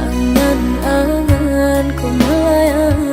Angan-angan ku melayang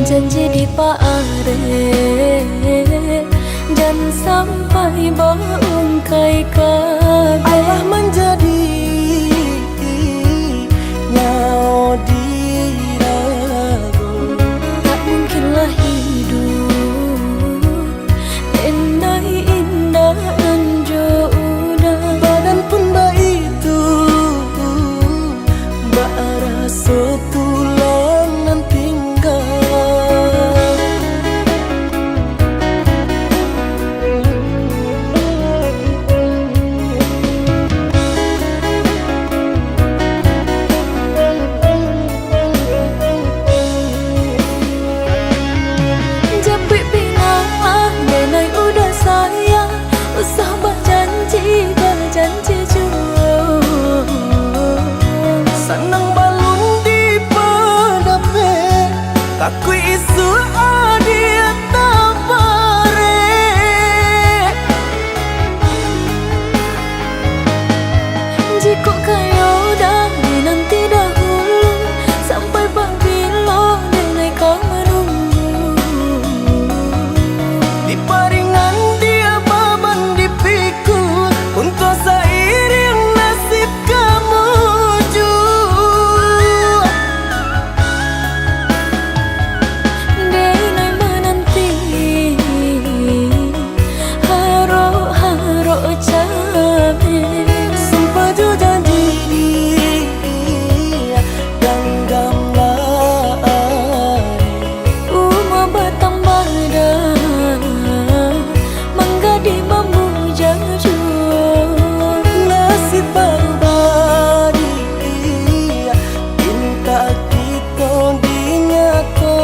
Janji di paare jangan sampai bangkai kabeh. Allah menjadi nyawa diragu. Tak mungkinlah hidup endai indah anjuna. Badan pun itu rasa tulangan tinggal. Japri pinang nenai udah sayang, usah berjanji jua. Senang balun di padape, kaku isu adia tabare. Jika kayo dah nanti dahulu, sampai pagilo nenai kau menunggu. Di paringan dia baban di pikul, untuk seiring nasib kamu jua. Denai menanti haro cabe. Sumpah ju janji ganggam lari. Uma batang badan menggadi bambu jauh. Nasib berbadi, cinta kita dinyako.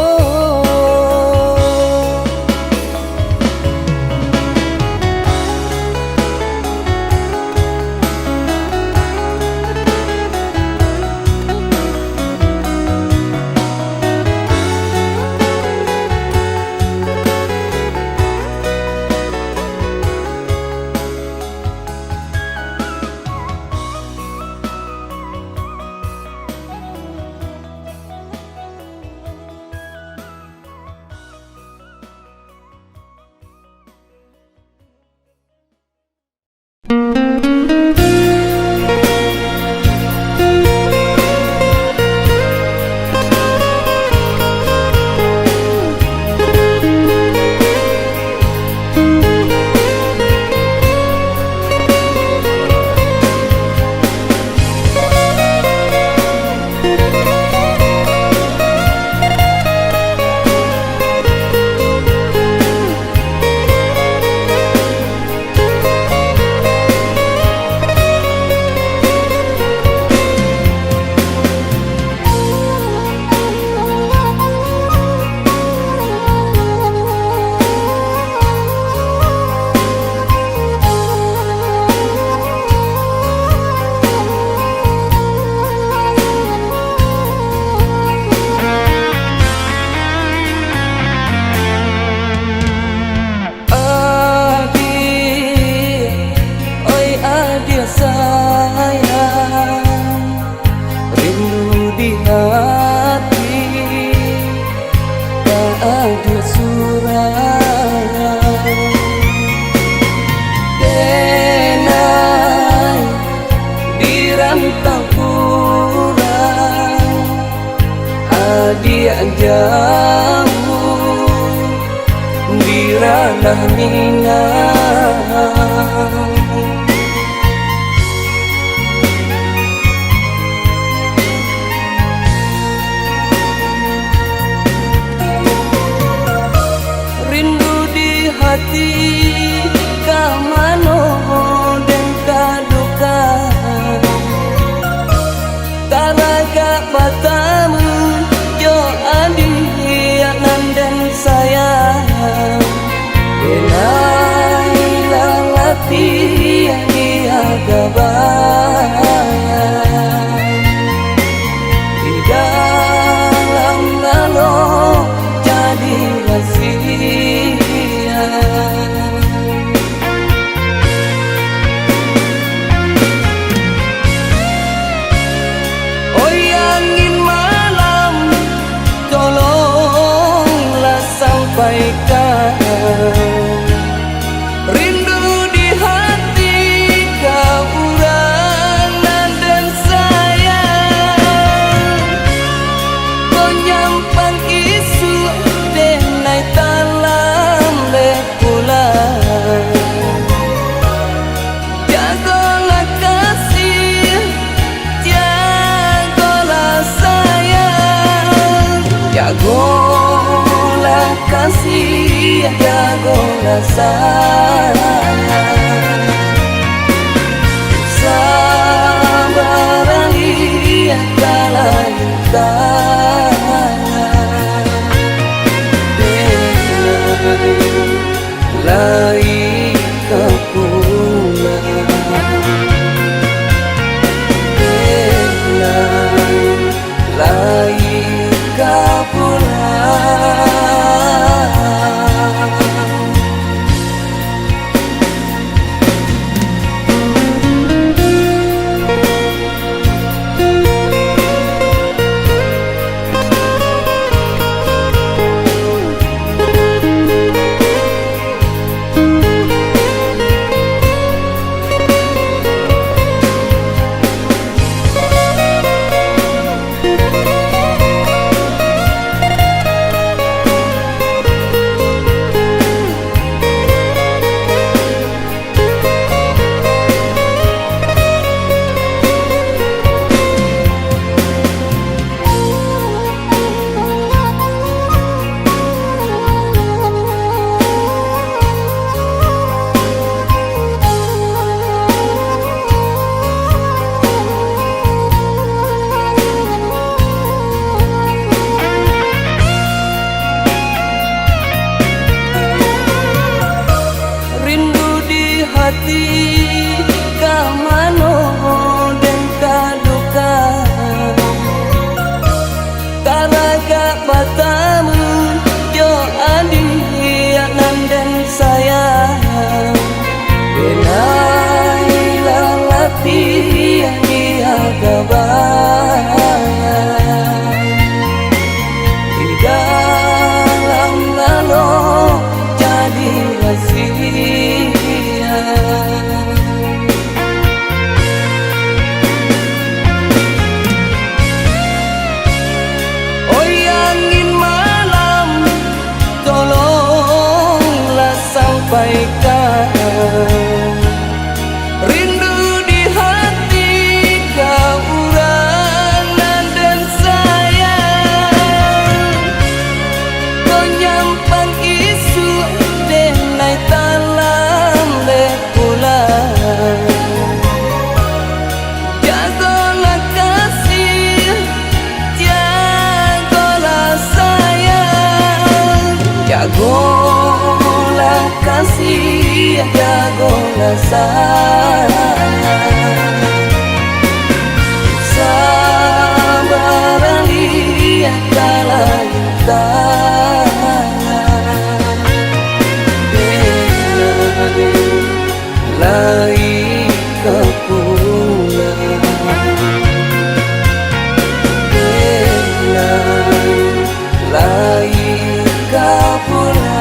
Jamu di ranah Minang. Rindu di hati kamano dan kaduka, karaga patamu jo adianan dan sayang. Denai lalati dia gabayang di dalam lalu jadi rahasia. sampaikan. Rindu di hati kau uranan dan sayang, kau nyampang isu denai talam lekulan. Jagolah kasih, jagolah sayang, jagolah kasih, jagolah sayang. Sabar ia kalah lai kapula, lai kapula. Hati kamano dan kaduka, karaga batamu yo adianan dan sayang. Benai lalati dia gabayang, di dalam lalu jadi rahasia. Oh angin malam, tolonglah sampaikan rindu di hati kau uranan dan sayang, kau nyampang isu denai talam lekulan. Jagolah kasih, jagolah sayang, jagolah kasih, jagolah sayang. Sabar ia kalah lai kapula, lai kapula.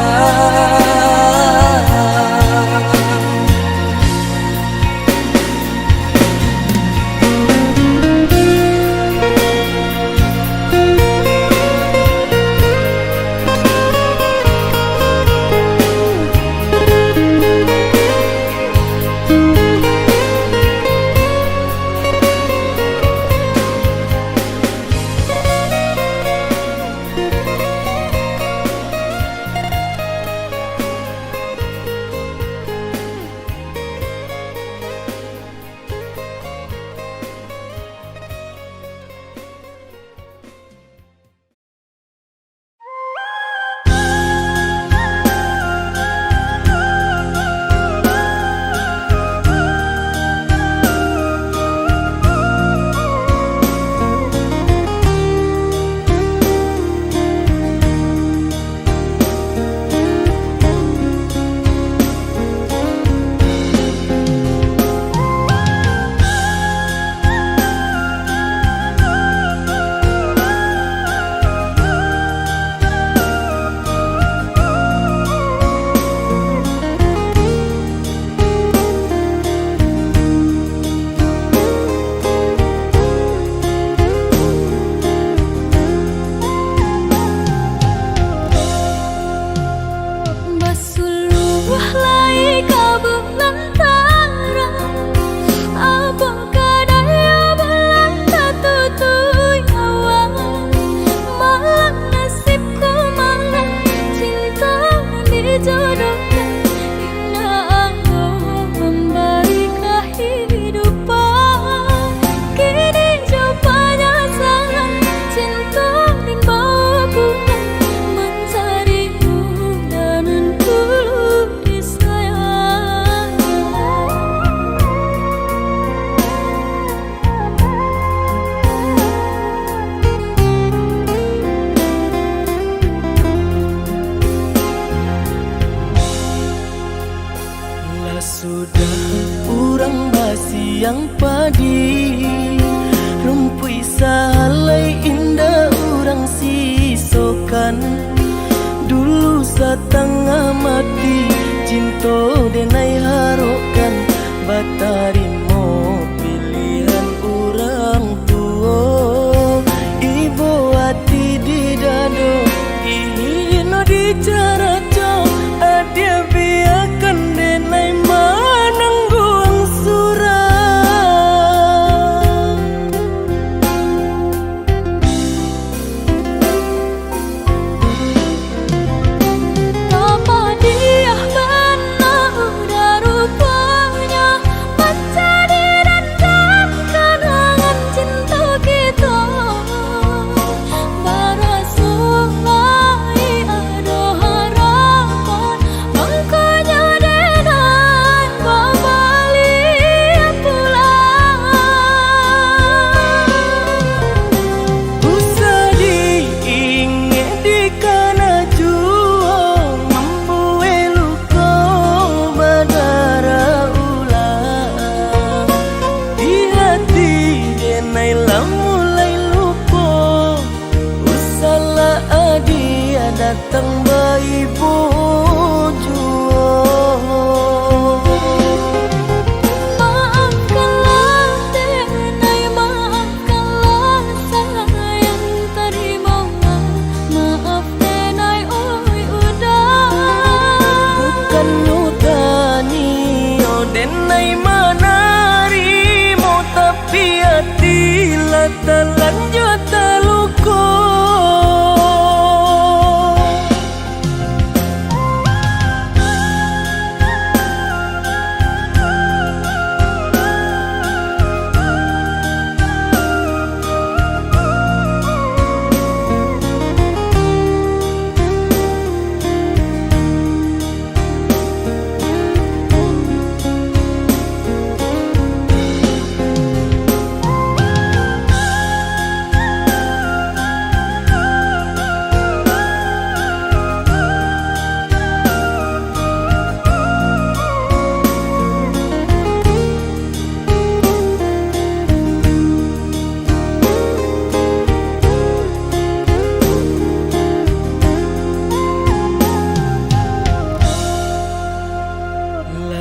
yang padi, rumpui salai indah orang sisokan. Dulu setengah mati cinta denai harokan, batarimo pilihan orang tua. Ibu hati di dado, ino di cara co, adia biarkan denai manangguang surah. Datang bayi bojo, maafkanlah denai, maafkanlah sayang terima, maaf denai oi udah. bukan nyutani oh denai manarimo, tapi hati lah terlanjut terluka.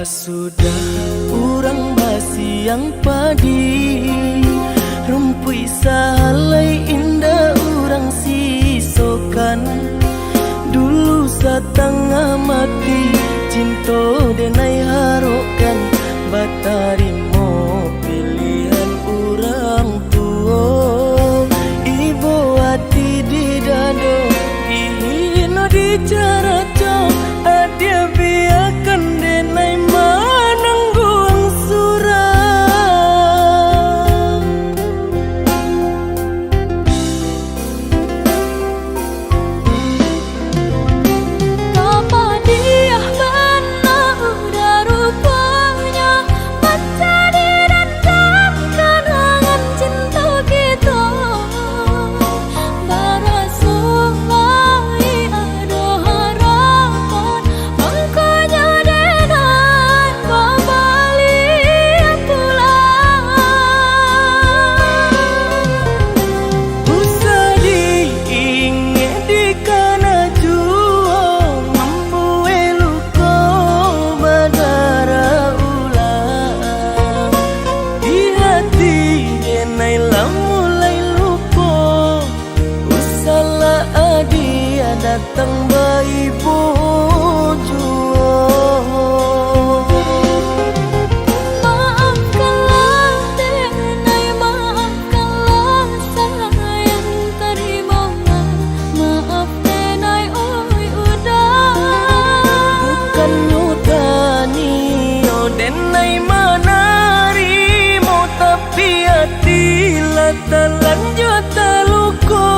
Sudah orang basi yang padi, rumpui salai indah orang sisokan. Dulu setengah mati cinta denai harokan, batarimo pilihan orang tua. Ibu hati di dado, ino di cara co, adia biarkan denai manangguang surah. Apa dia benar udah rupanya, baca di dalam kenangan cinta kita. Barasuai ada harapan, makanya denai kembali pulang. Usah diingat di kana jua, membuat luka berdarah ulang. Di hati denai lah mulai lupa, usahlah adia datang bayi bojo. Maafkanlah denai, maafkanlah sayang terima, maaf denai oi udah. Bukan nyutani oh denai manarimo, tapi hati lah terlanjut terluka.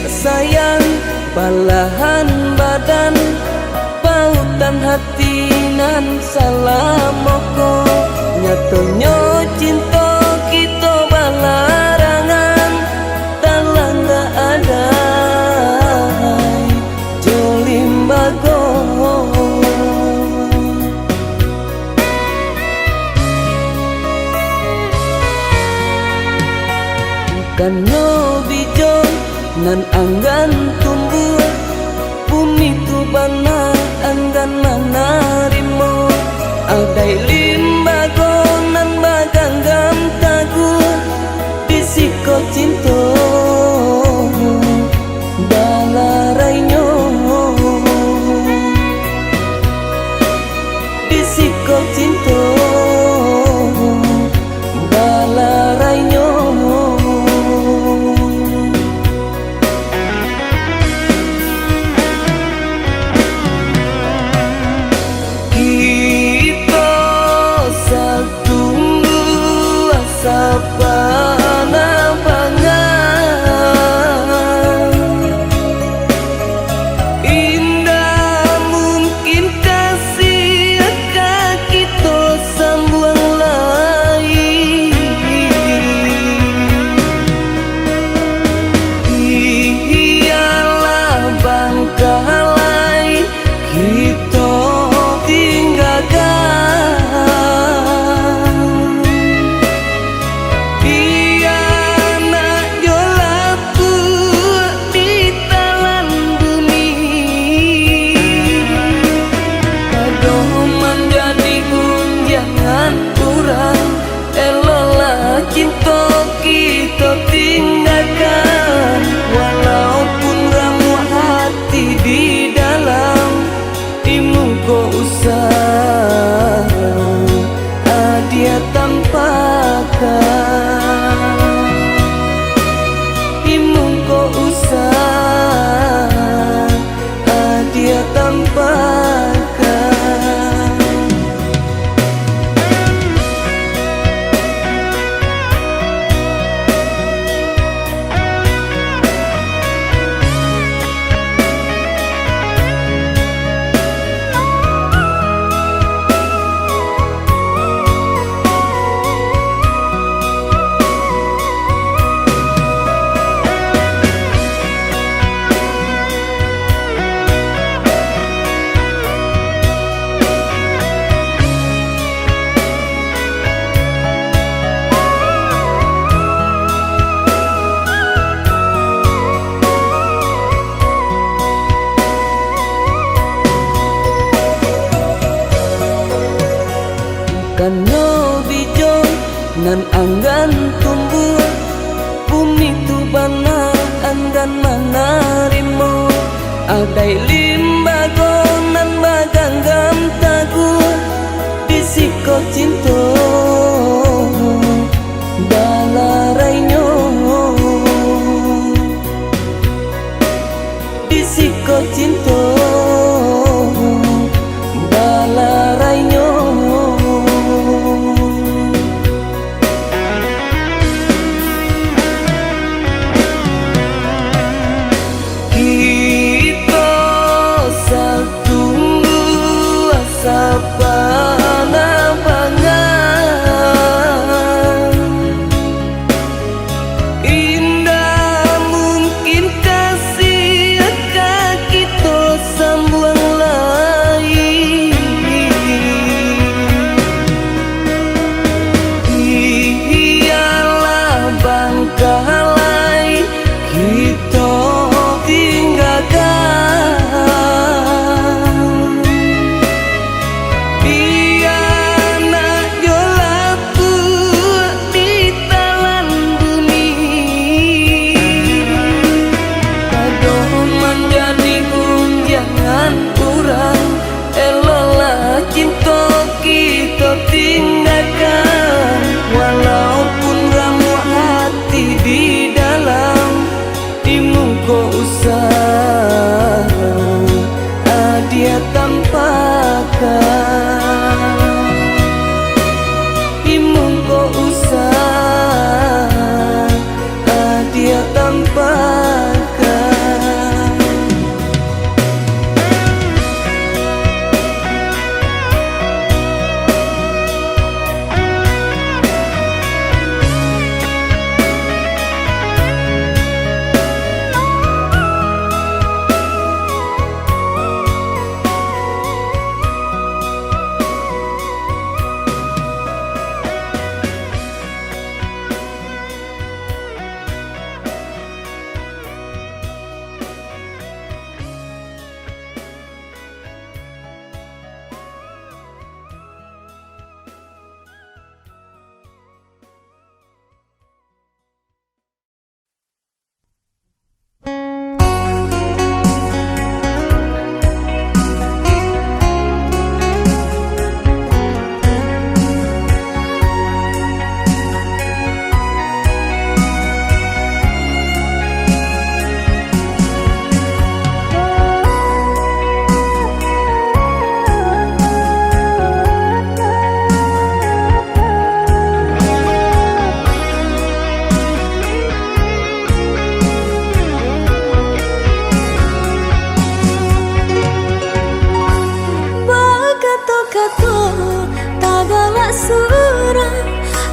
sayang, balahan badan, pautan hati nan salamoko. Nyatonyo cinta kita balarangan, talang gak ada jolim bago. Kano bijo nan anggan tumbuh, bumi tu bana anggan manarimo. Adai limbago nan baganggam tagu, disiko cinta balarainyo. Disiko cinta balarainyo. Sapana bangan, indah mungkin kasih akan kita sambung lagi. Iyalah bangkalai kita tinggalkan. Dia tampakkan imung ko usah, dia tampakkan. Kano bijo nan anggan tumbuh, bumi tu bana anggan manarimo. Adai limbago nan baganggam tagu, disiko cinta balarainyo. Disiko cinta balarainyo. Sapana bangan, indah mungkin kasih akan kita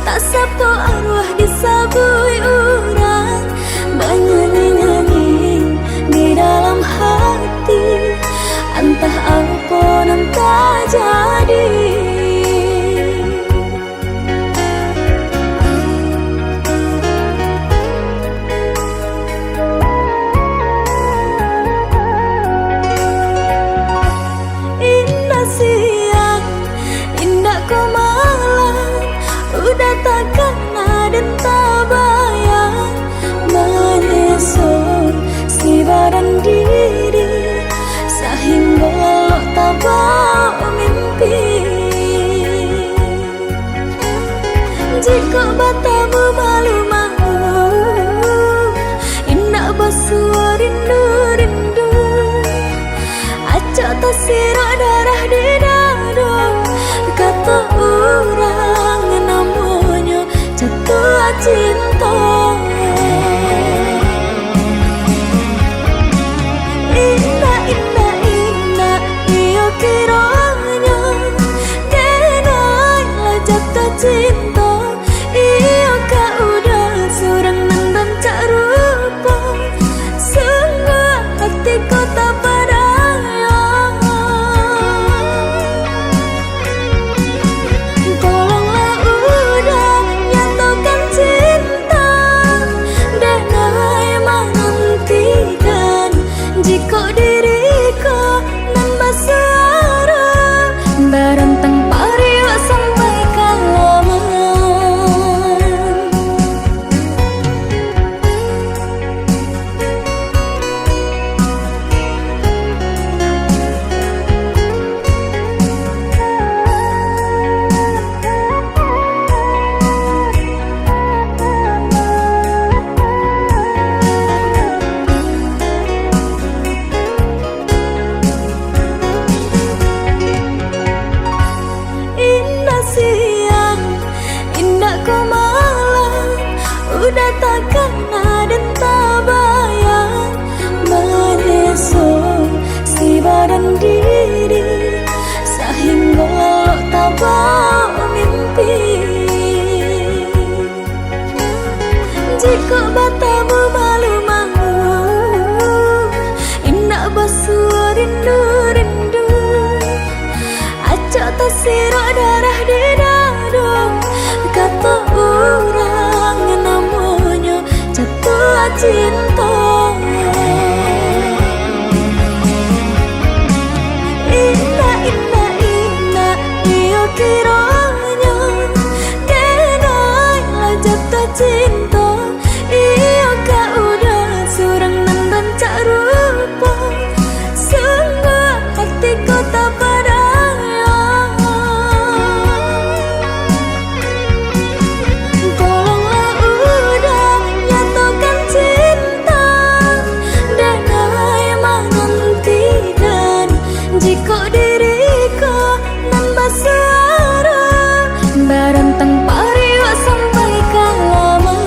tak sabtu arwah disabui orang bernyanyi-nyanyi di dalam hati, entah apa yang tak jadi. Indah siang, indah kemalan, udah takkan ada tak bayang menyusun si badan diri sehingga lo tak bawa mimpi. Jika batamu malu-malu, indah basuh rindu-rindu, acak tersirat darah di dada, kata orang namanya jatuh cinta. Indah, indah, indah, iya kiranya denailah jatuh cinta. Iya kau udah surang nendam cak rupa, sungguh hatiku tak berdaya. Tolonglah udah nyatakan cinta, denai menantikan jika diriku nan bersuara berentang pariwa sampai kalaman. Indah siang, indah kemalan, udah takkan ada tak bayang menyusun si badan diri sehingga lo tak bawa mimpi. Jika batamu malu-malu, indah basuh rindu-rindu, acak tersirat darah di dada, kata orang namanya jatuh cinta. Indah, indah, indah, iya kiranya denailah jatuh cinta. Iya kau udah surang nendam cak rupa, sungguh hatiku tak berdaya. Tolonglah udah nyatakan cinta, denai menantikan jika diriku nan bersuara berentang pariwa sampai kalaman.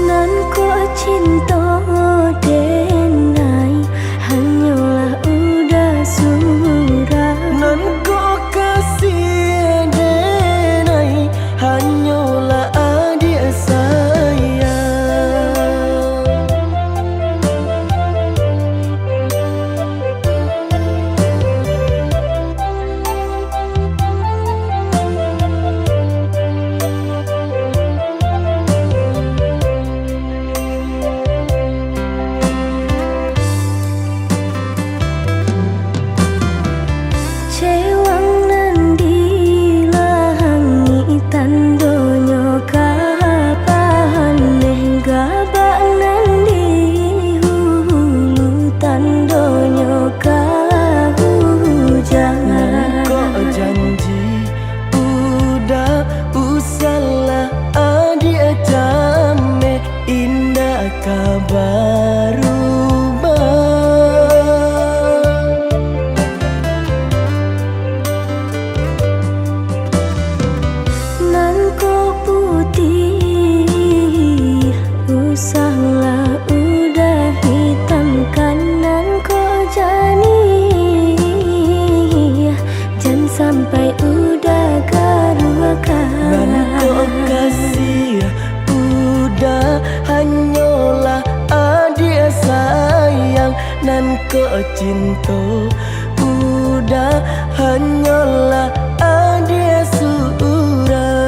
Nan ku cinta denai hanyalah udah surah, Nan kau kasih denai hanyalah adik saya. cinta udah hanyalah adik seorang.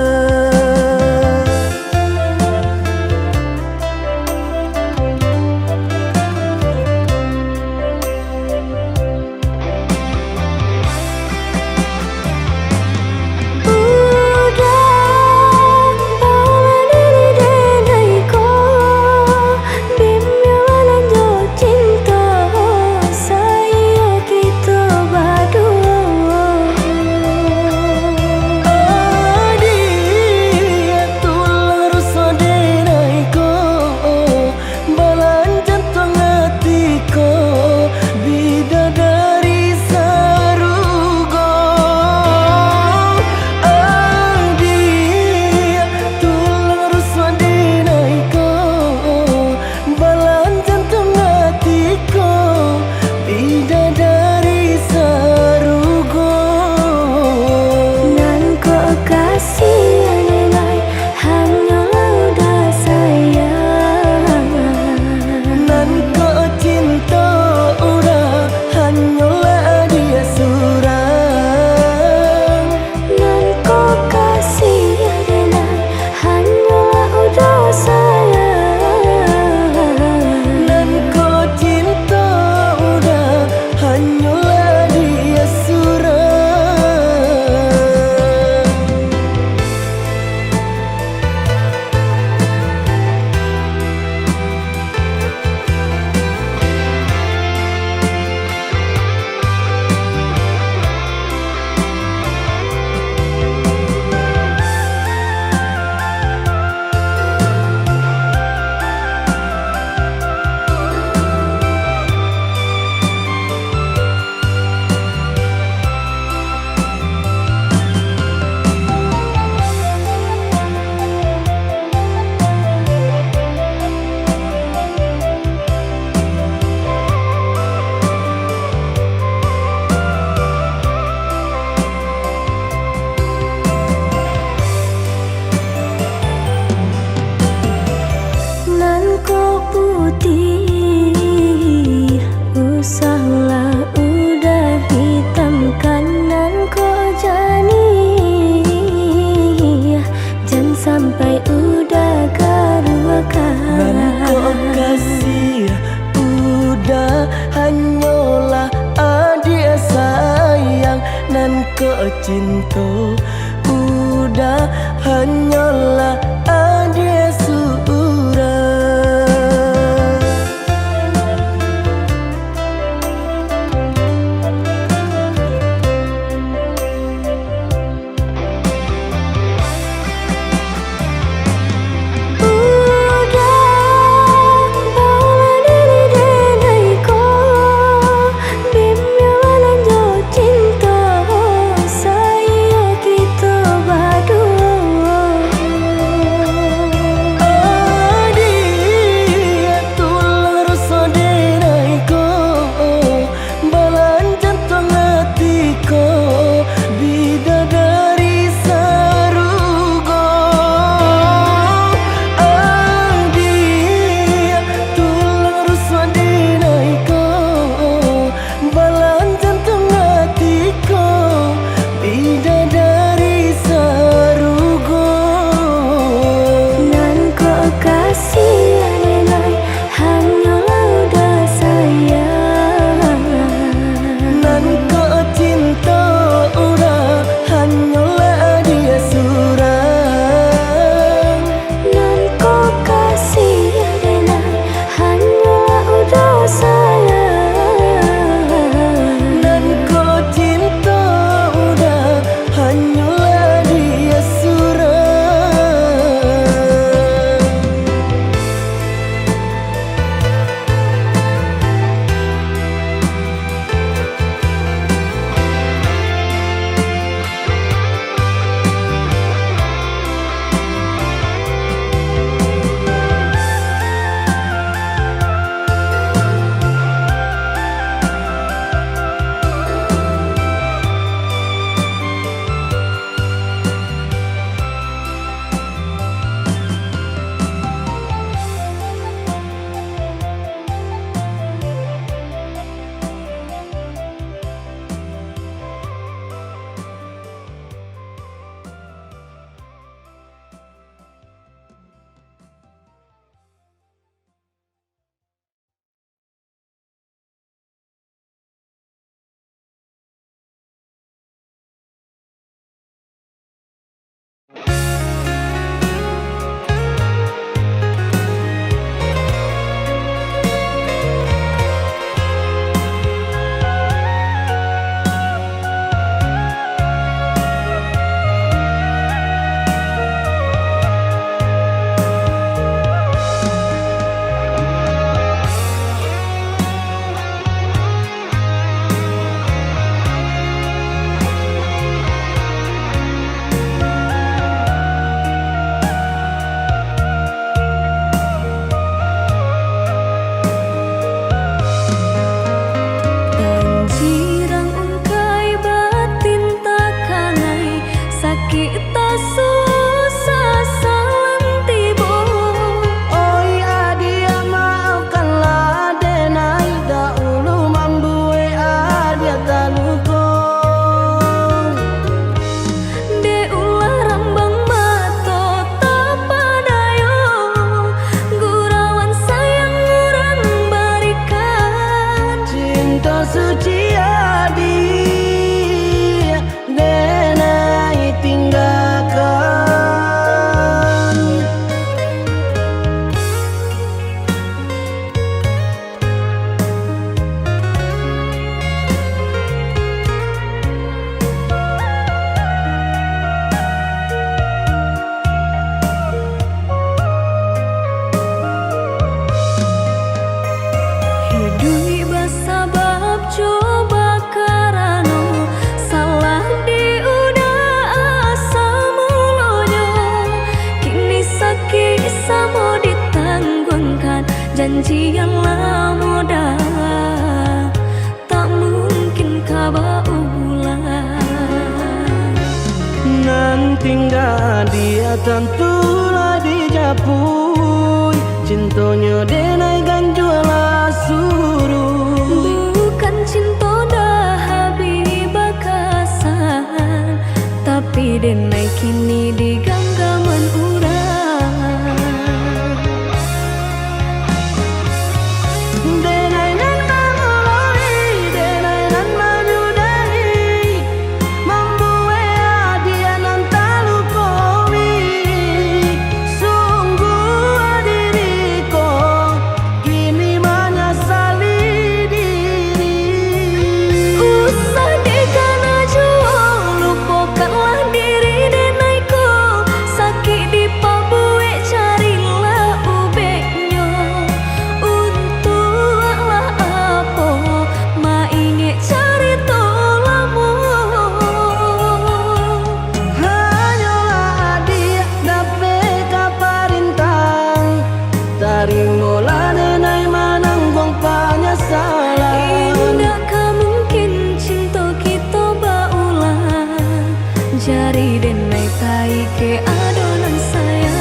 Putih usahlah udah hitam kanan kok jani, jangan sampai udah garuakan. Nan kok kasih udah hanyalah adik sayang, nan kok cinta udah hanyalah adik seorang. tentulah dijapui, cintonya denai kan jualah suruh. Bukan cinta dah habis bakasan, tapi denai kini di genggaman urang. Denai nan memulai, denai nan menyudahi, membuat dia nan tak lupawi. Sungguh diriku kini menyesali diri. Usah dekana jua, lupakanlah diri denaiku. Sakit di pabuik carilah ubeknya. Untuklah apa, ma ingin cari tolamu. Hanyalah dia dapat kaparintang, tarimalah denai menanggung penyesalan. Indakkah mungkin cinta kita berulang? Jari denai tai ke adonan sayang.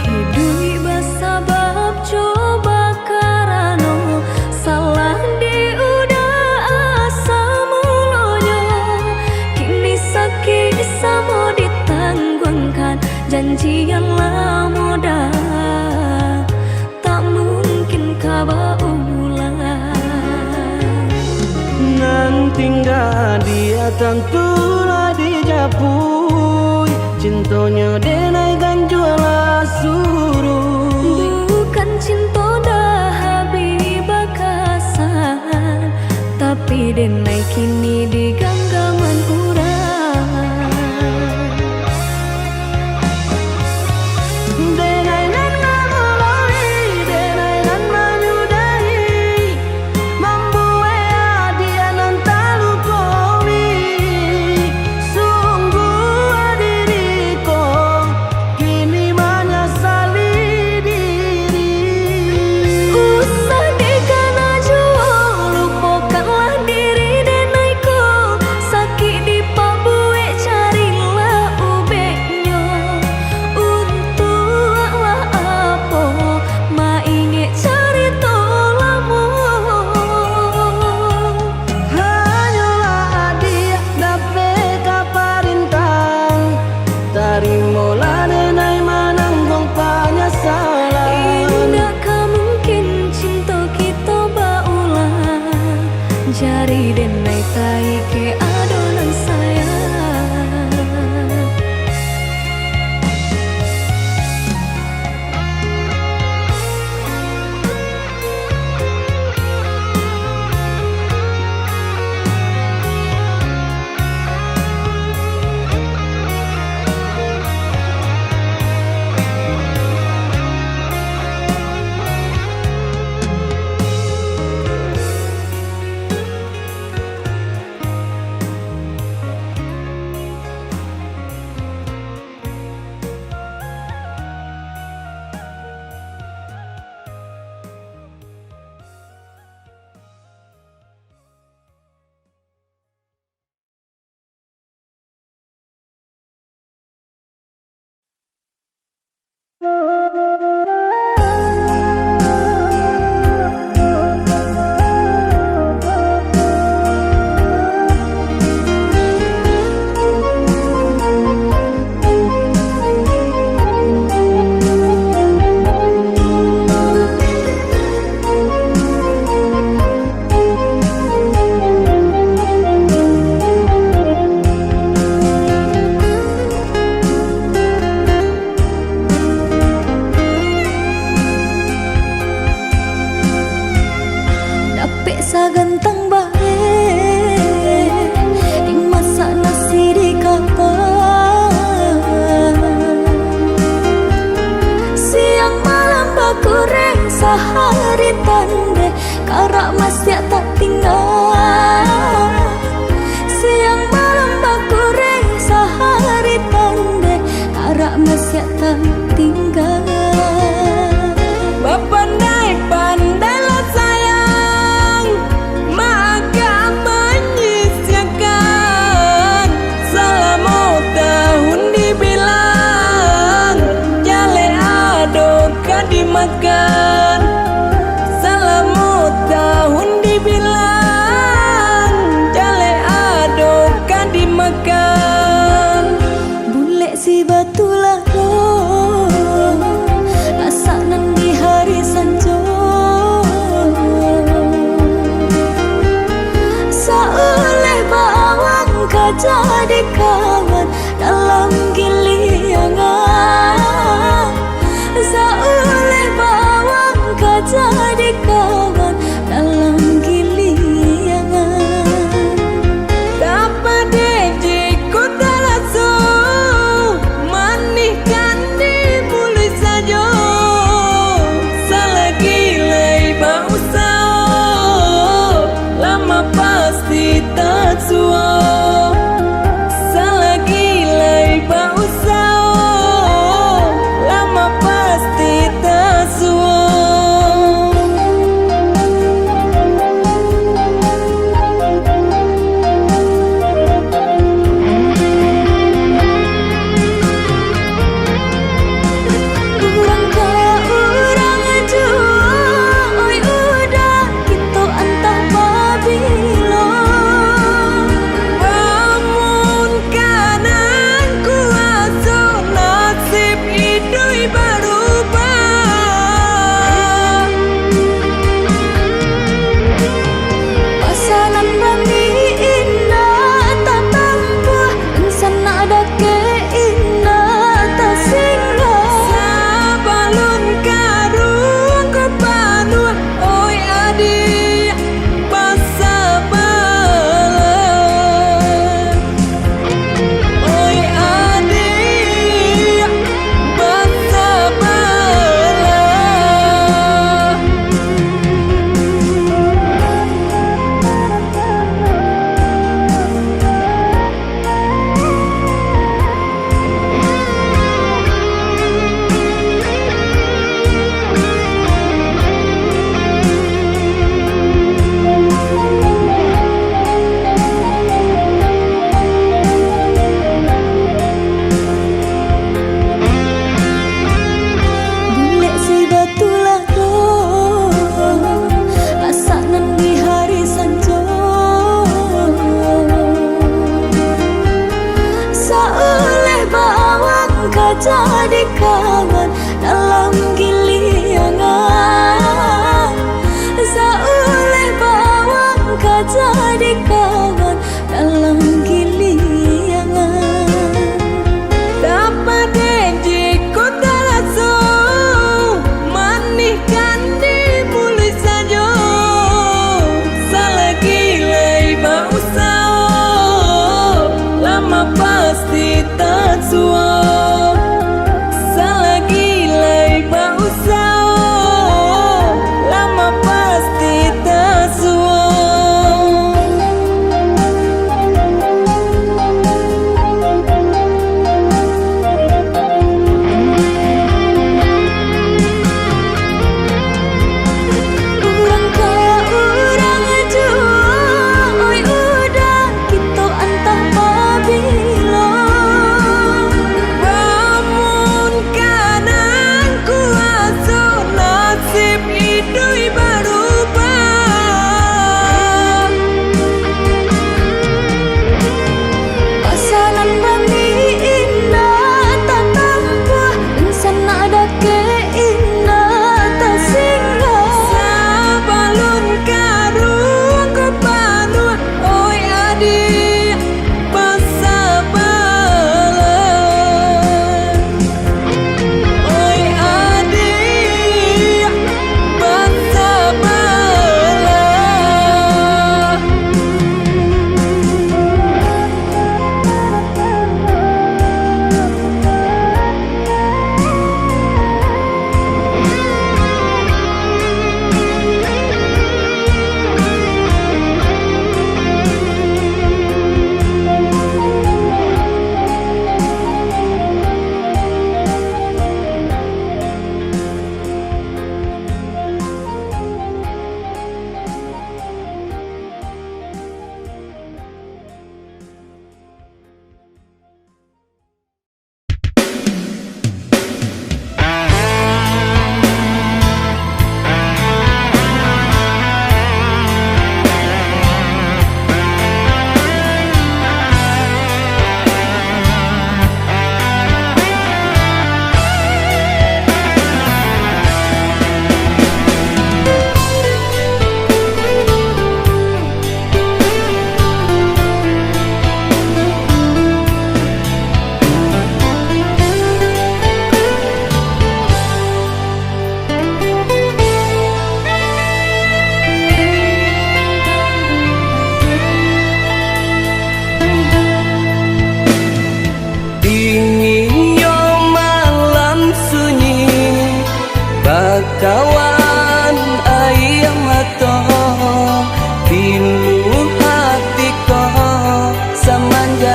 Hidup bersabab coba karano salah di udah asa mulanya. Kini sakit sama ditanggungkan, janji yang lama dah tak mungkin kau ulang. Nanti nggak dia tentulah dijapui, cintonya denai kan jualah suruh. Bukan cinta dah habis bakasan, tapi denai kini di genggaman urang. Denai nan memulai, denai nan menyudahi, membuat dia nan tak lupawi. Sungguh diriku kini menyesali diri. Usah dekana jua, lupakanlah diri denaiku. Sakit kau jadi kawan dalam giliangan. Seoleh bawang kau jadi kawan dalam giliangan. Dapat dijiku terlangsung manihkan di mulut saja. Selagi lay bau sao lama pasti tak suah. Selagi lay bau sao lama pasti tak suah. Urang ka urang jua, oi udah kita antah babilo. Namun kanan kuasa nasib idui berubah. Pasanan bani indah tak tampuh, insan ada keindah tak singgah. Sabalun karung ku panua, oi adik pasabalan. Oi adik pasabalan. Golek si batulah roh, asanan di hari sanjo. Seoleh bawang kau jadi kawan dalam giliangan. Seoleh bawang kau jadi kawan dalam giliangan. Dapat dijiku terlangsung manihkan di mulut saja. Selagi lay bau sao lama pasti tak suah. Selagi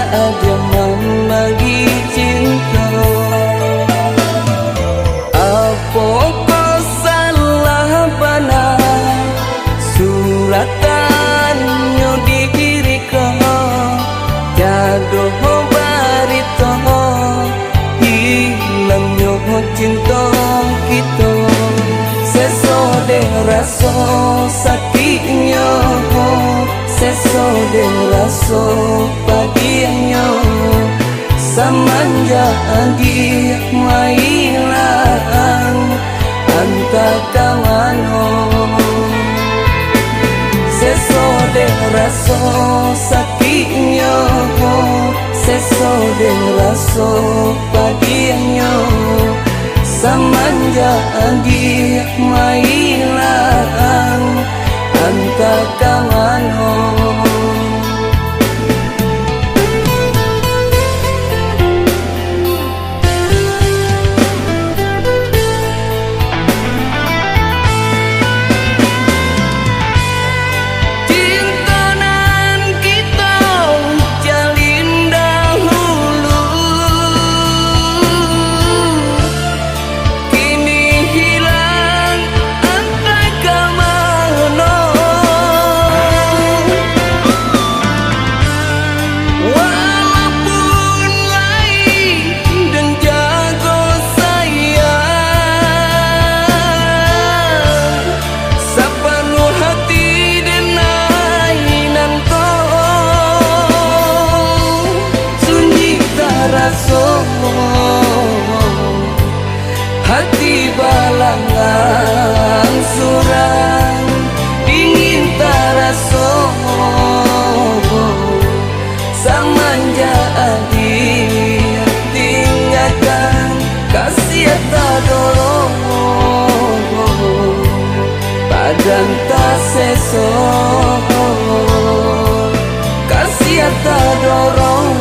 ada membagi cinta. Apa kau salah bana suratan nyo diri kau jado barito hilang nyo cinta kita. Seso de raso sakitnya, seso de raso pagiannya, samanja di mailan anta kamano. Seso de raso sakitnya, seso de raso pagiannya, samanja di mailan anta kamano. Hati balangan surang ingin taraso samanja adi tinggalkan kasih tak dorong badan tak seso kasih tak dorong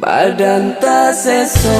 badan tak seso.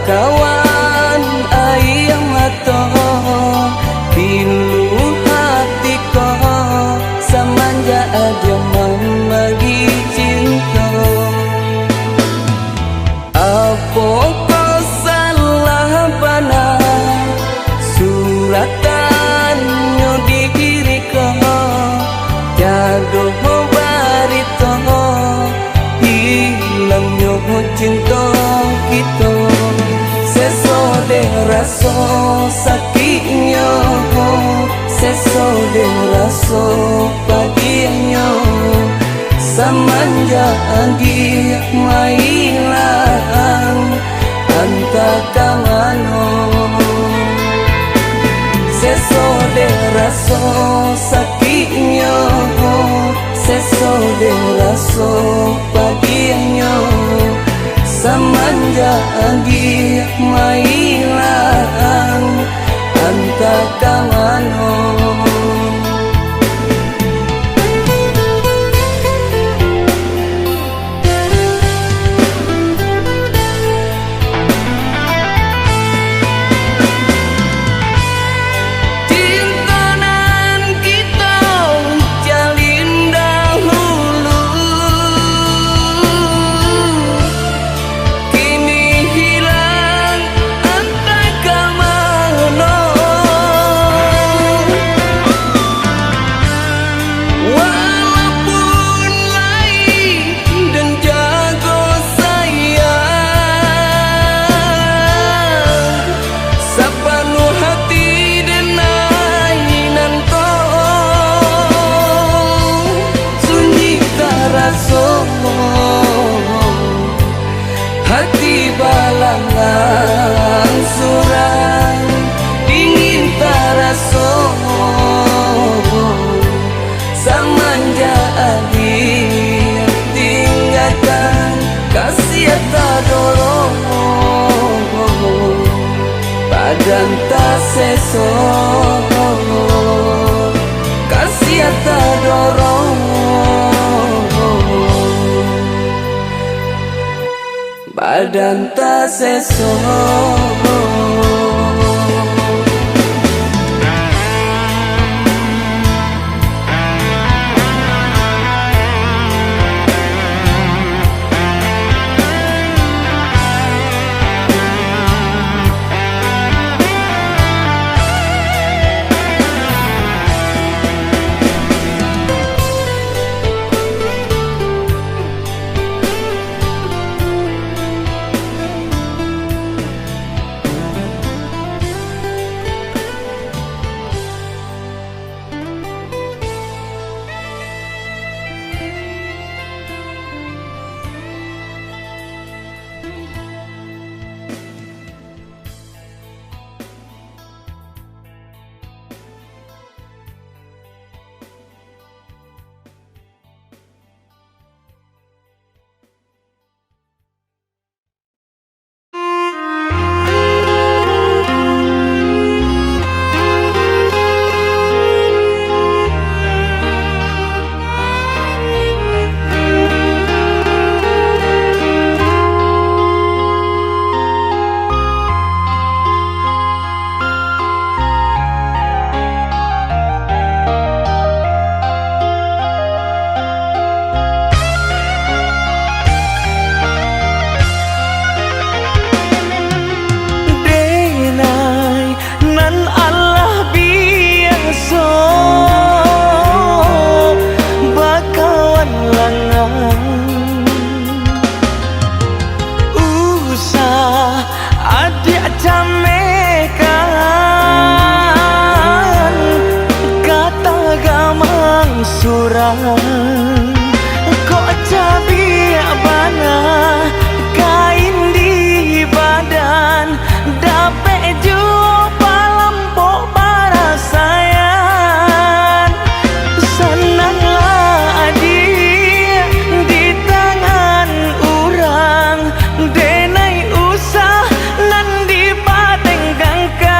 Kawan ayam atau pilu hati kau samanja ada membagi cinta. Apa kau salah bana suratan nyo diri kau jado barito hilang nyo cinta kita. Seso de raso sakitnya, seso de raso pagiannya, samanja di mailan anta kamano. Seso de raso sakitnya, seso de raso pagiannya, samanja di mailan anta kamano. badan tak seso kasih tak dorong badan tak seso. Kok cabi bana kain di badan dapat jumpa lampau barasayan senanglah adik di tangan orang denai usah nan dipatengkan.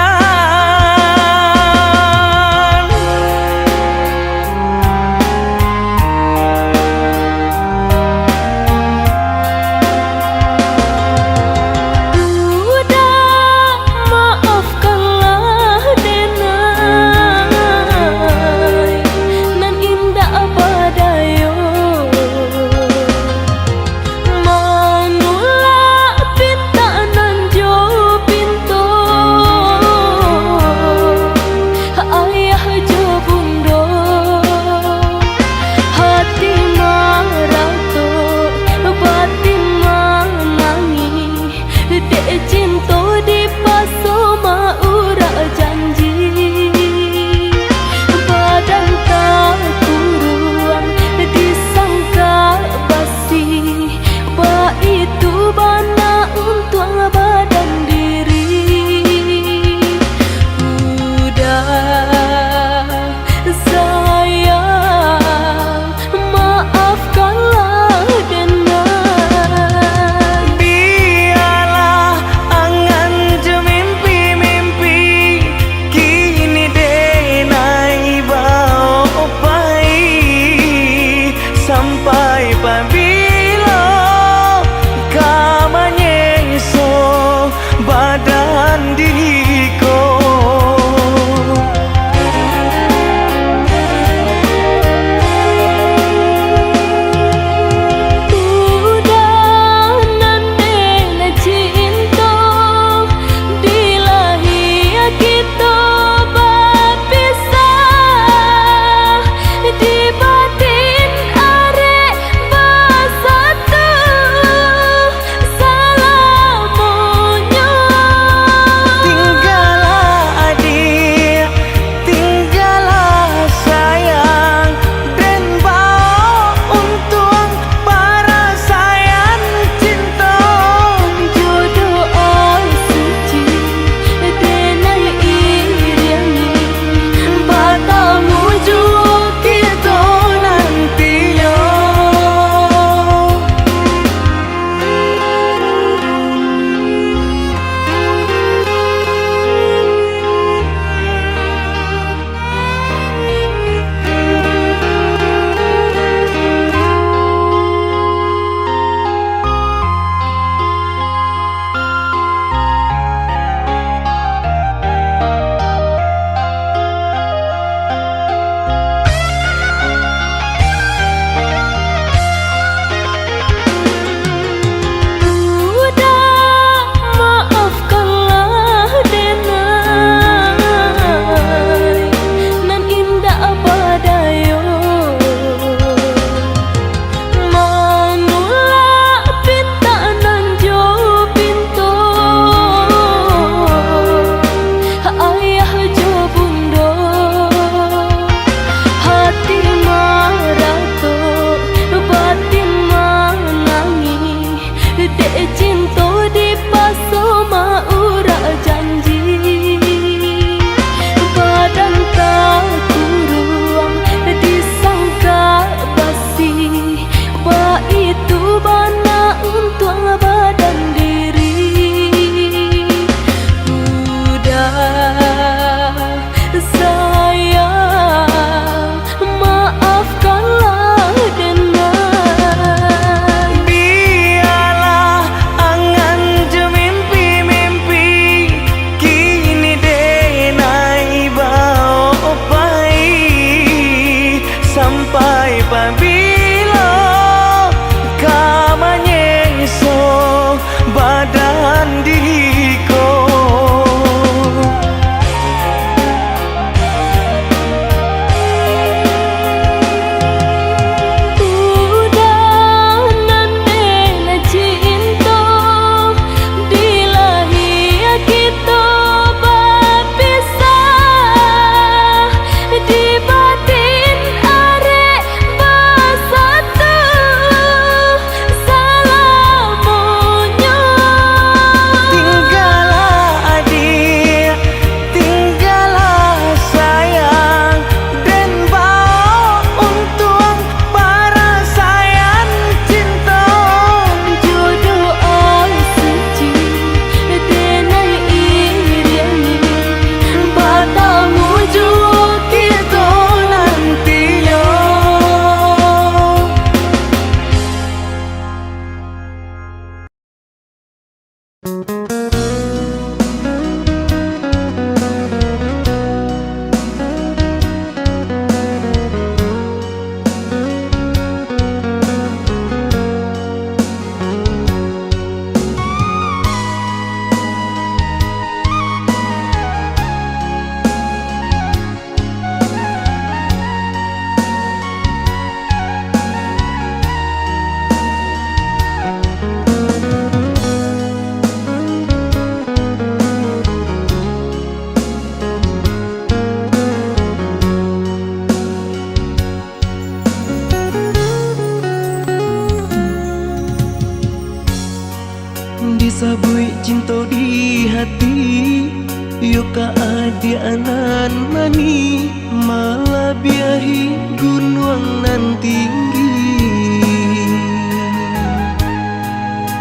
adianan mani malah biahi gunung nan tinggi.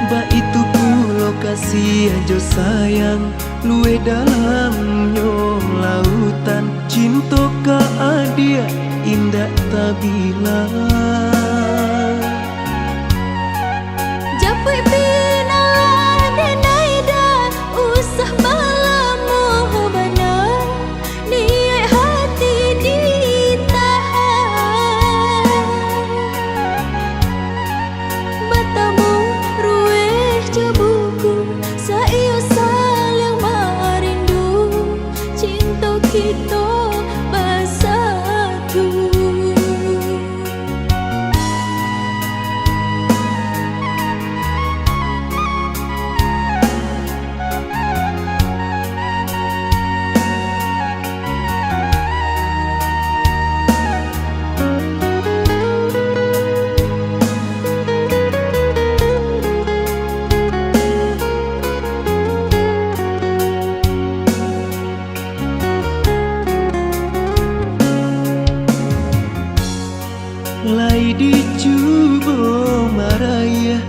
Ba itu pulau kasih ajo sayang luwe dalamnya lautan. Cinta ka adia indah tak bilang. Japui pina denaida usah malamu benar. Niat hati ditahan. Matamu rueh jabuku saiyo saling marindu. Cinta kita bersatu. Lai dicubo maraya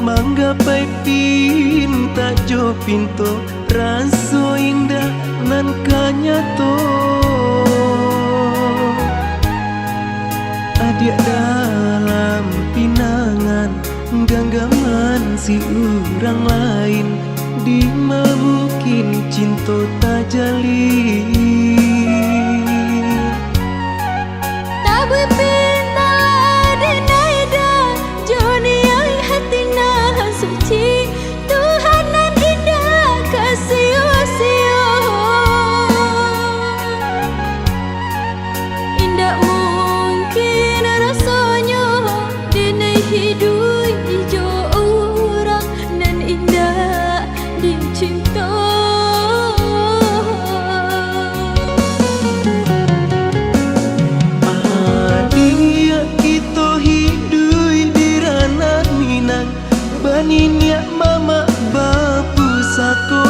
manggapai pinta jo pinto raso indah nan kanyato. Adia dalam pinangan genggaman si orang lain di mungkin cinta tak jalin. Tabui pinta denaida joni ai hati nah suci. Tuhan nan indah kasih-sio. Indah mungkin rasanya denai hidup ijo orang nan indah dicinta. Adia kita hidup di ranah Minang baninya mama bapu sako.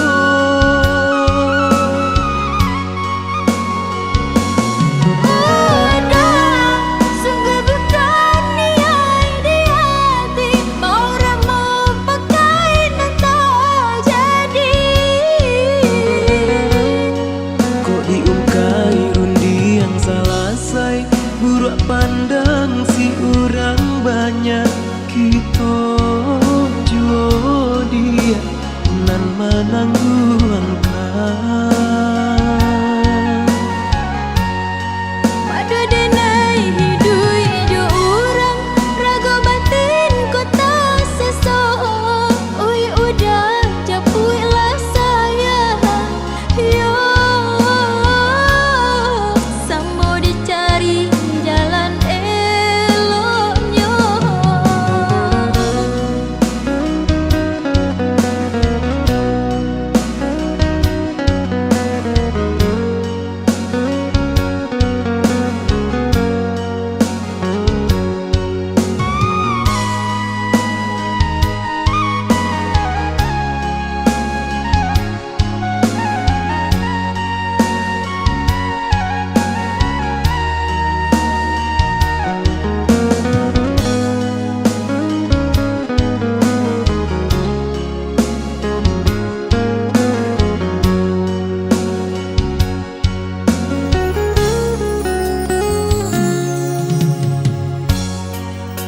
Ada sungguh bukan niat di hati. Orang mau pakai nan tak jadi. Kok diungkai undi yang selesai buruk pandang si orang banyak. Kita juo dia nan menangguhkan. Pada denai hidup ijo orang raga batin kota sesok. Oi udah japui lah saya. Yo sambo dicari jalan eloknya.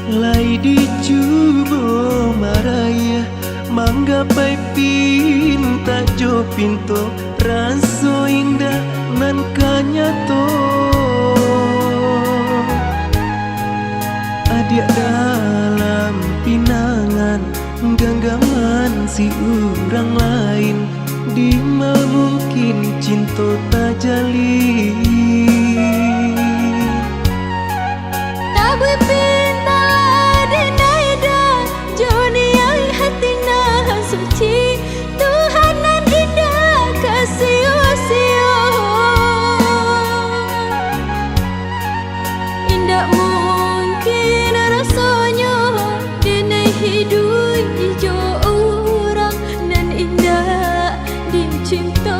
Lai dicubo maraya manggapai pinta jo pinto raso indah nan kanyato. Adia dalam pinangan genggaman si orang lain di mungkin cinta tak jalin. Tabui pinta denaida joni ai hati nah suci. Tuhan nan indah kasih-sio. Indah mungkin rasanya denai hidup ijo orang nan indah dicinta.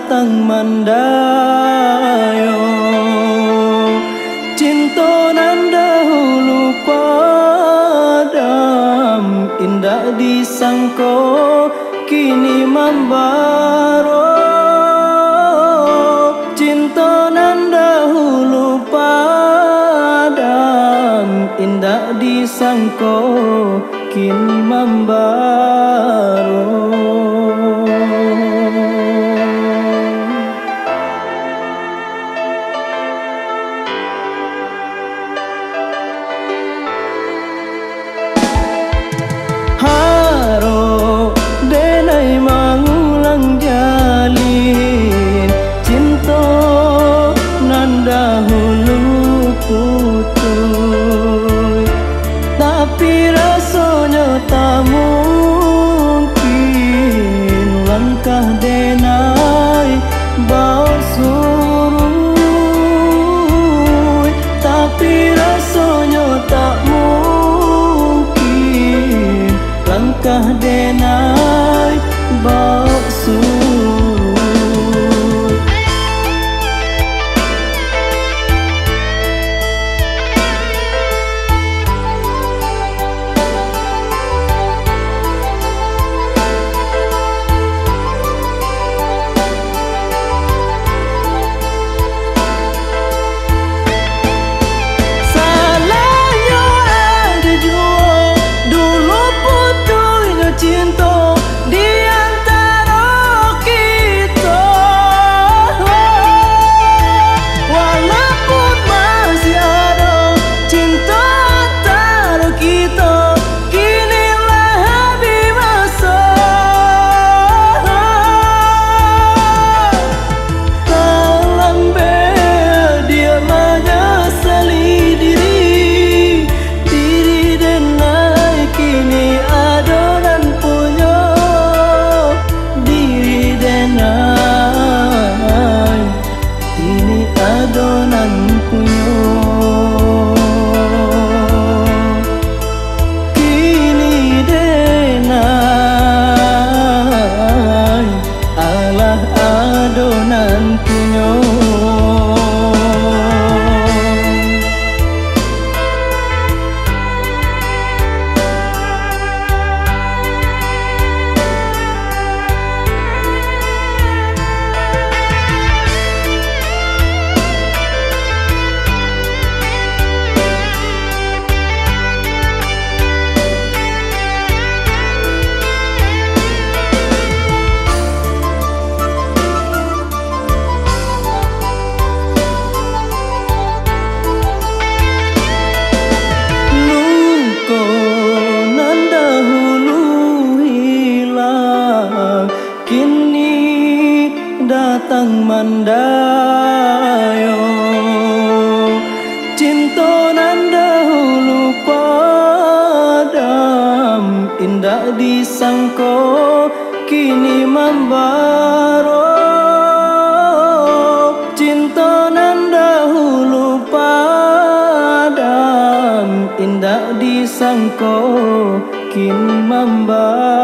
datang mandayo, cinta nan dahulu padam, indah disangko kini membaro. Cinta nan dahulu padam, indah disangko kini membaro. Tapi rasanya tak mungkin langkah denai bau suruh. Tapi rasanya tak mungkin langkah denai bau suruh. Adonan punyo kini denai alah adonan punyo. Kini datang mandayo, cinta nan dahulu padam, indah disangko kini membaro. Cinta nan dahulu padam, indah disangko kini membaro.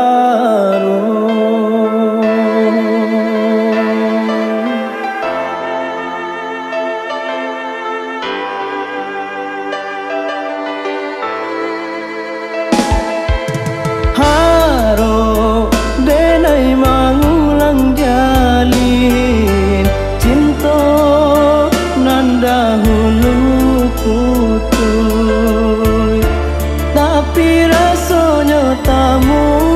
Tapi rasanya tak mungkin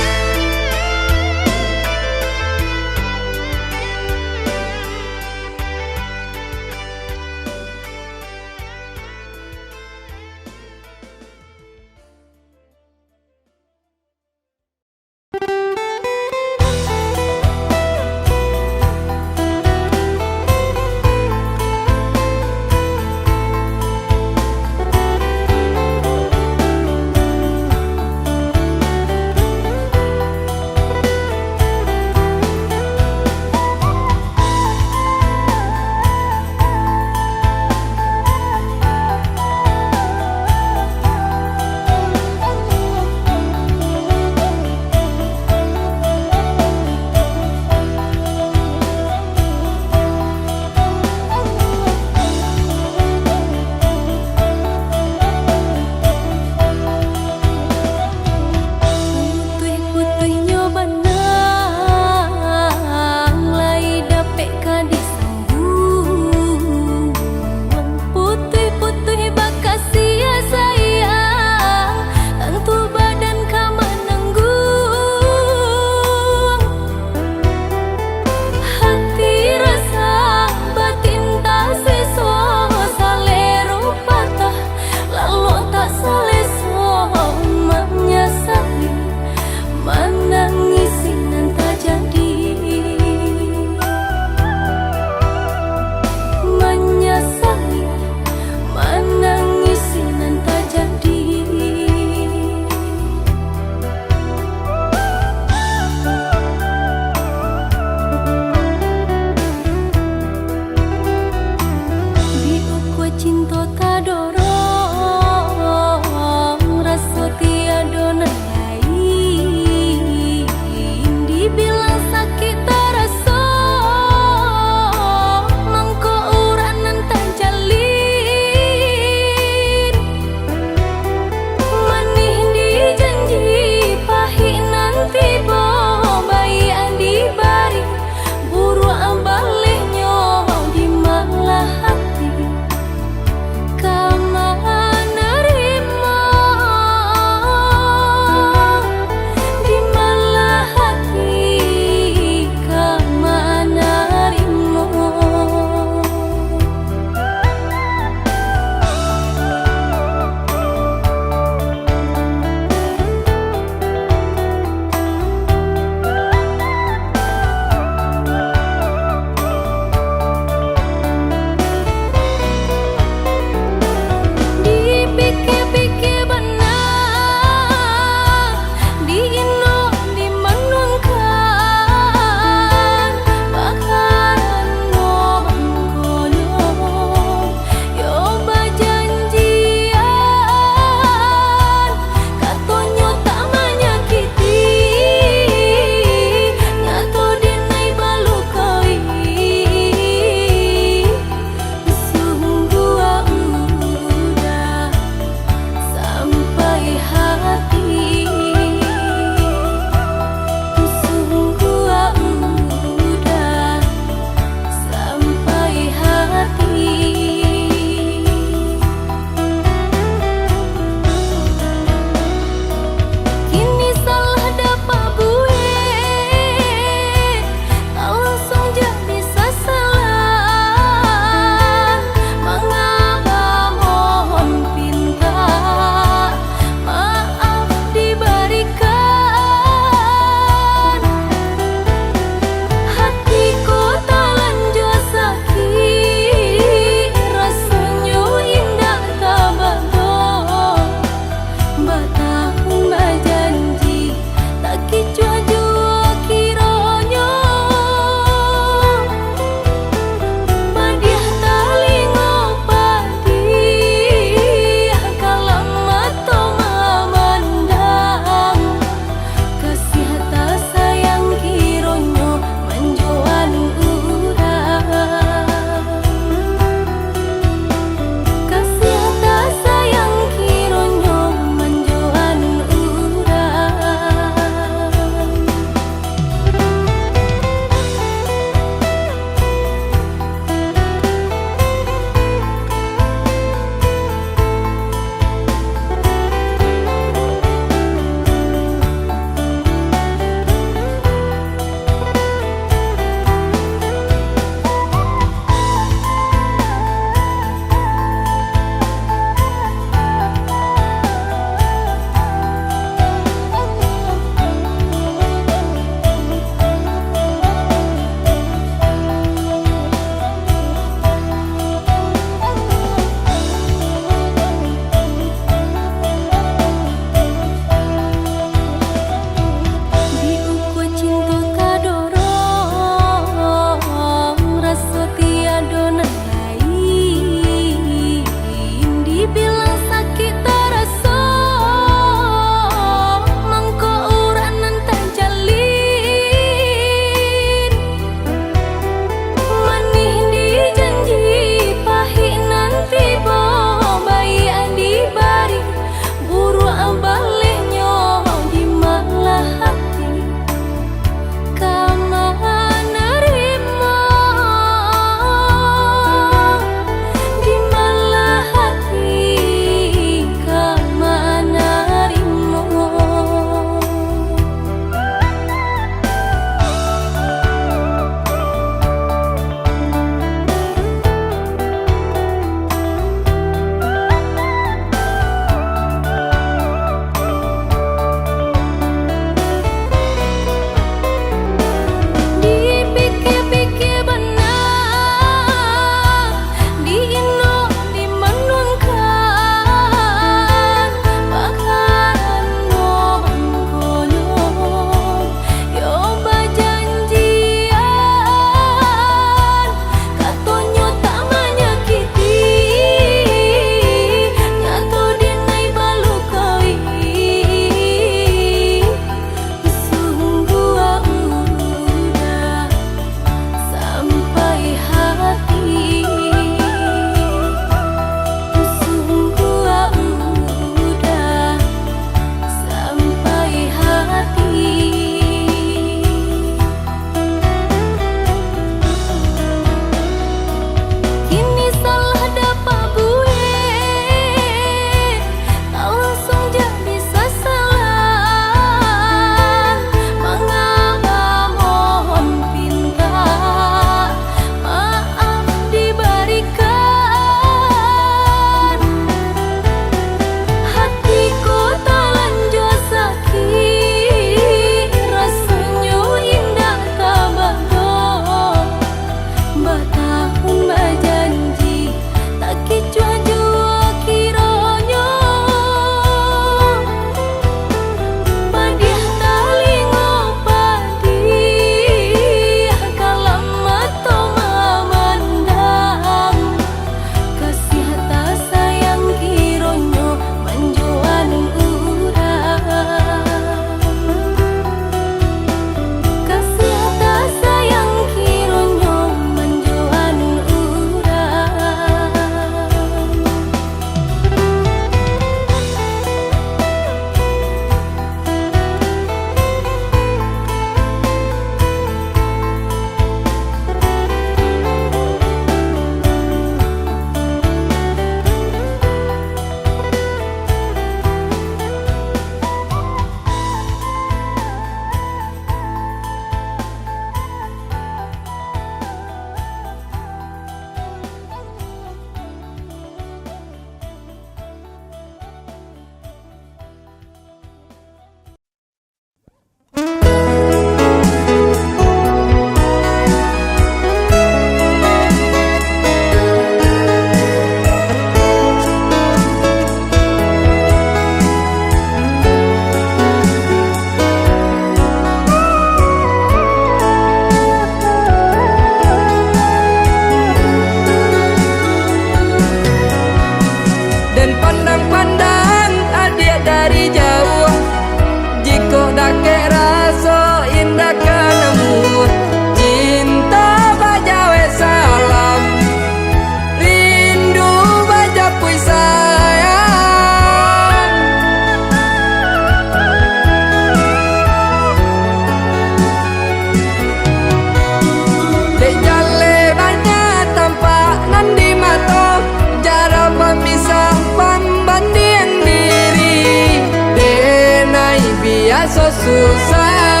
biasa susah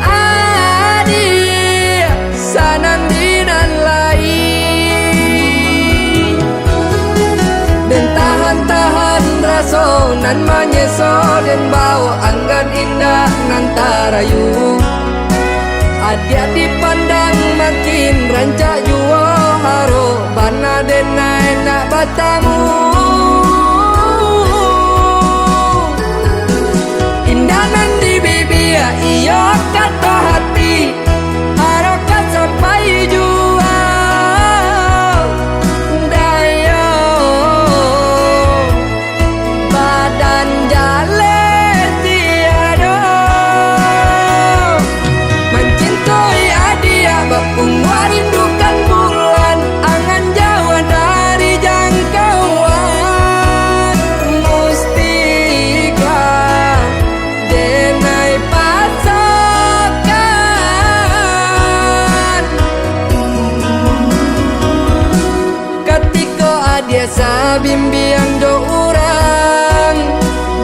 adik sanandinan lain dan tahan-tahan rasonan manyeso dan bawa anggan indah nantarayu adia dipandang makin rancak jua haro bana denai nak batamu indah nanti bibia iyo kata hati harokat sampai jua dayo badan jale tiada mencintai adia bapungwa rindukan bulan angan jauh dari jangkauan mustika denai pasokan ketika adia sabimbiang do urang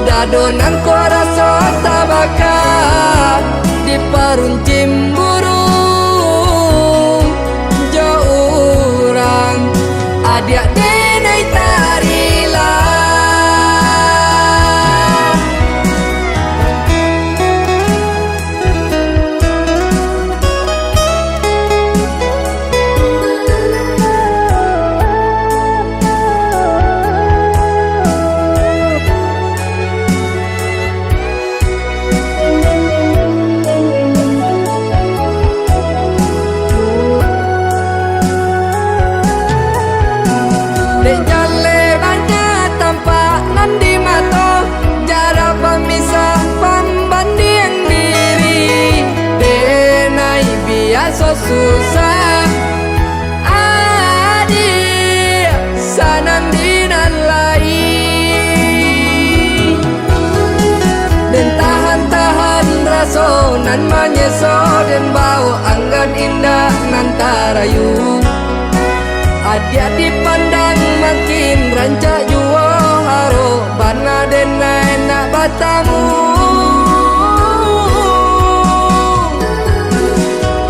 dadonan ko rasa tabakat di paruncim burung jauh urang adia denai tarila dek jale banyak tampak nan di mata jarak pemisah pembanding diri denai biasa susah adik sanandinan lain dan tahan-tahan rasonan manyeso dan bawa anggan indah nantarayu adia dipandang makin rancak jua haro bana denai nak batamu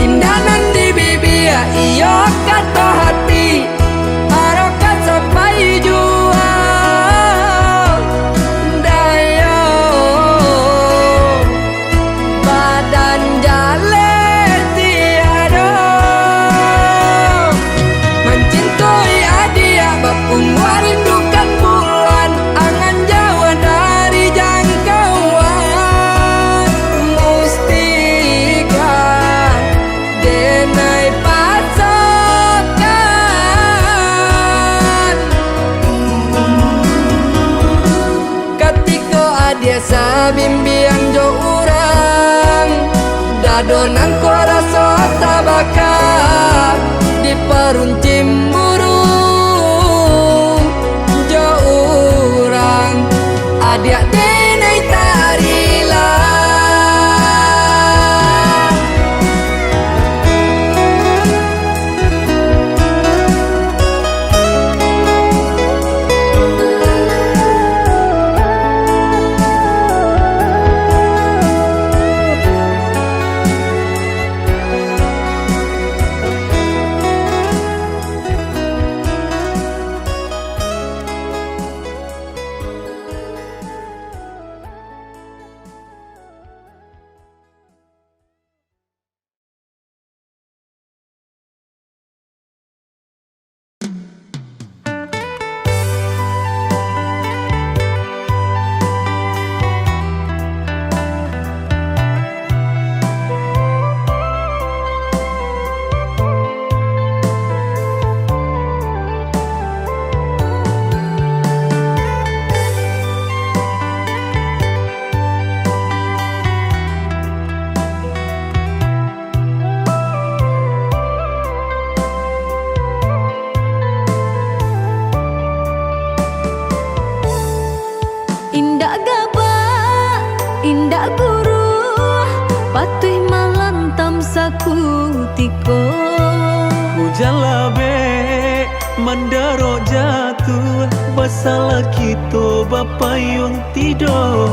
indah nanti bibia iyo kata hati harokat sampai jua dayo badan jale tiada mencintai adia bapungwa rindukan bulan angan jauh dari jangkauan mustika denai pasokan ketika adia sabimbiang jo urang dadonan ko rasa tabakat di paruncim burung jauh urang adia denai tarila tiko Ujalabe mandaro jatuh Basalah kita bapayun tidur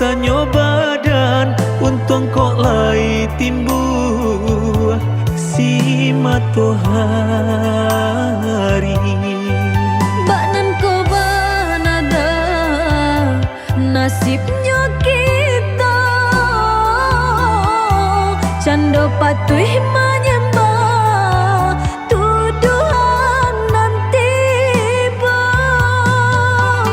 Basahnya badan untung kok lai timbuh si matahari. Baknan ko banada nasibnya kita cando patuh menyembah tuduhan nanti ba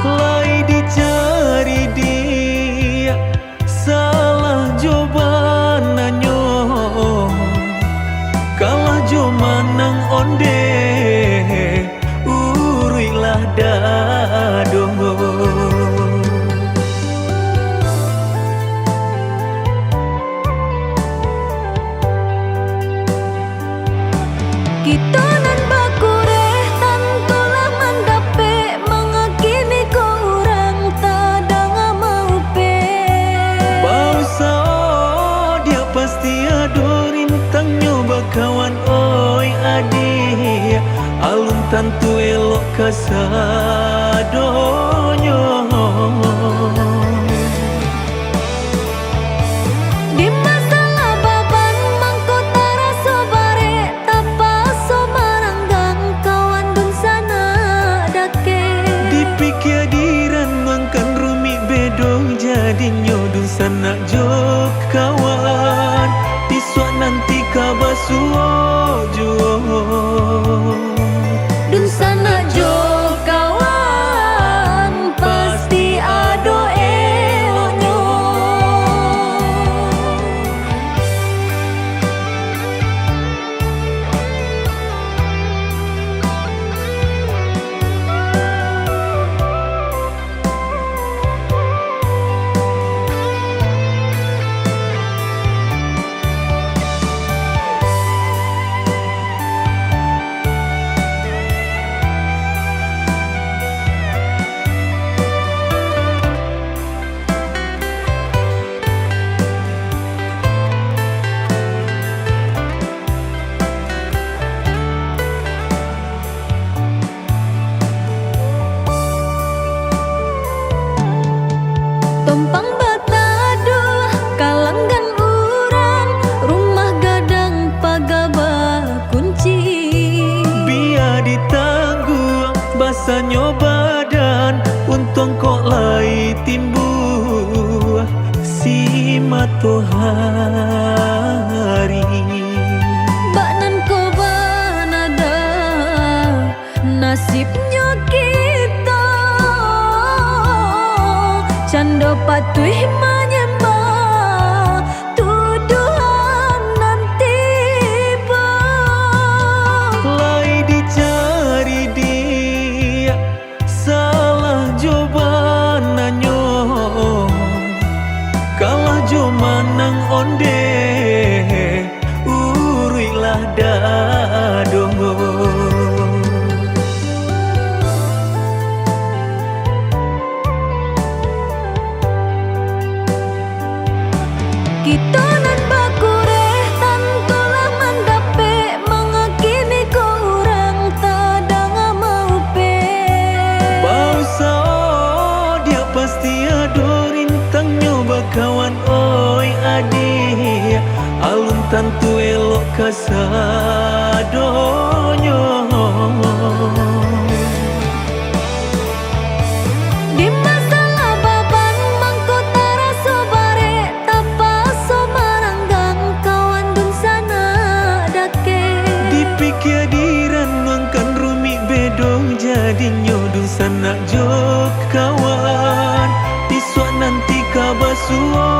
Lai dicari dia salah jawabanannya, kalah jo manang onde urilah dado. kita nan bakureh tantulah mandape mengakini ko orang tadang mau pe. Bausa dia pasti ado rintangnya bakawan oi adik alun tantu elok kasadonyo. Di masalah baban mangko taraso bare tapaso maranggang kawan dun sana dake. Dipikir diran mangkan rumi bedong jadinya dun sana jok kawan disua nanti kabasuo jo. Dun sana jo kawan pasti ado eloknya. Tompang bataduh kalanggan urang rumah gadang pagaba kunci. Biar ditangguh basahnya badan untung kok lai timbuh si matahari. Baknan ko banada nasibnya kita cando patuh menyembah tuduhan nanti ba Lai dicari dia salah jawabanannya, kalah jo manang onde urilah dado. kita nan bakureh tantulah mandape mengakini ko orang tadang mau pe. Bausa dia pasti ado rintangnya bakawan oi adik alun tantu elok kasadonyo. Di masalah baban mangko taraso bare tapaso maranggang kawan dun sana dake. Dipikir diran mangkan rumi bedong jadinya dun sana jok kawan disua nanti kabasuo